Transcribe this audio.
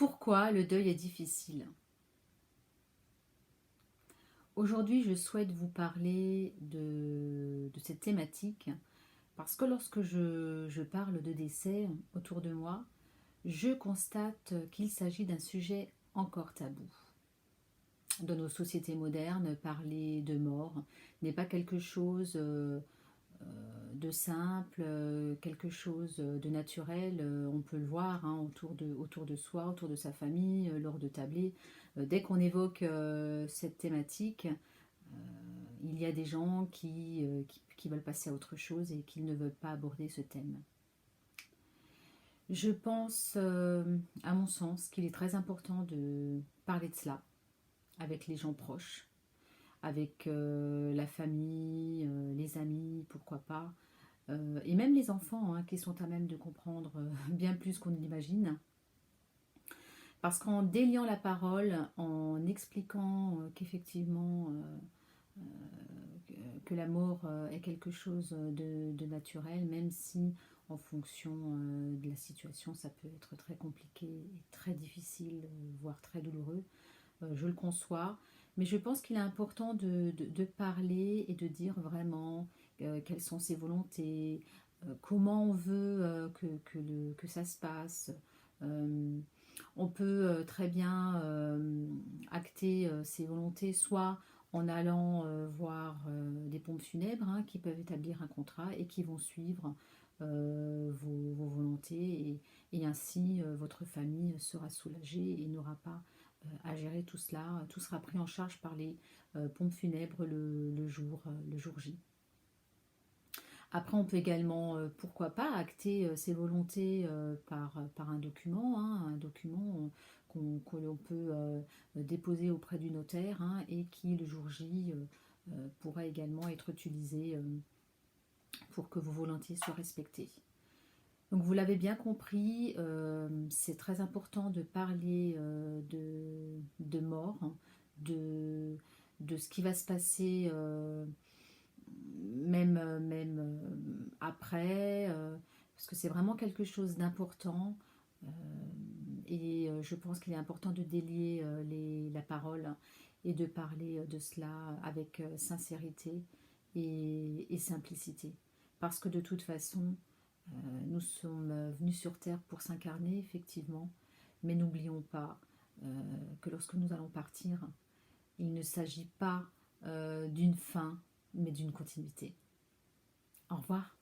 Pourquoi le deuil est difficile? Aujourd'hui, je souhaite vous parler de cette thématique parce que lorsque je parle de décès autour de moi, je constate qu'il s'agit d'un sujet encore tabou. Dans nos sociétés modernes, parler de mort n'est pas quelque chose de simple, quelque chose de naturel. On peut le voir autour de soi, autour de sa famille, lors de tablés. Dès qu'on évoque cette thématique, il y a des gens qui veulent passer à autre chose et qui ne veulent pas aborder ce thème. Je pense, à mon sens, qu'il est très important de parler de cela avec les gens proches, avec la famille, les amis, pourquoi pas, et même les enfants qui sont à même de comprendre bien plus qu'on ne l'imagine. Parce qu'en déliant la parole, en expliquant qu'effectivement que la mort est quelque chose de naturel, même si en fonction de la situation ça peut être très compliqué et très difficile, voire très douloureux, je le conçois, mais je pense qu'il est important de parler et de dire vraiment quelles sont ses volontés, comment on veut que ça se passe. Euh, on peut très bien acter ses volontés, soit en allant voir des pompes funèbres qui peuvent établir un contrat et qui vont suivre vos volontés, et ainsi votre famille sera soulagée et n'aura pas à gérer tout cela. Tout sera pris en charge par les pompes funèbres le jour J. Après, on peut également, pourquoi pas, acter ses volontés par un document que l'on peut déposer auprès du notaire et qui, le jour J, pourra également être utilisé pour que vos volontés soient respectées. Donc, vous l'avez bien compris, c'est très important de parler de mort, de ce qui va se passer même après, parce que c'est vraiment quelque chose d'important. euh, et je pense qu'il est important de délier la parole et de parler de cela avec sincérité et simplicité. Parce que de toute façon, nous sommes venus sur Terre pour s'incarner, effectivement, mais n'oublions pas que lorsque nous allons partir, il ne s'agit pas d'une fin, mais d'une continuité. Au revoir.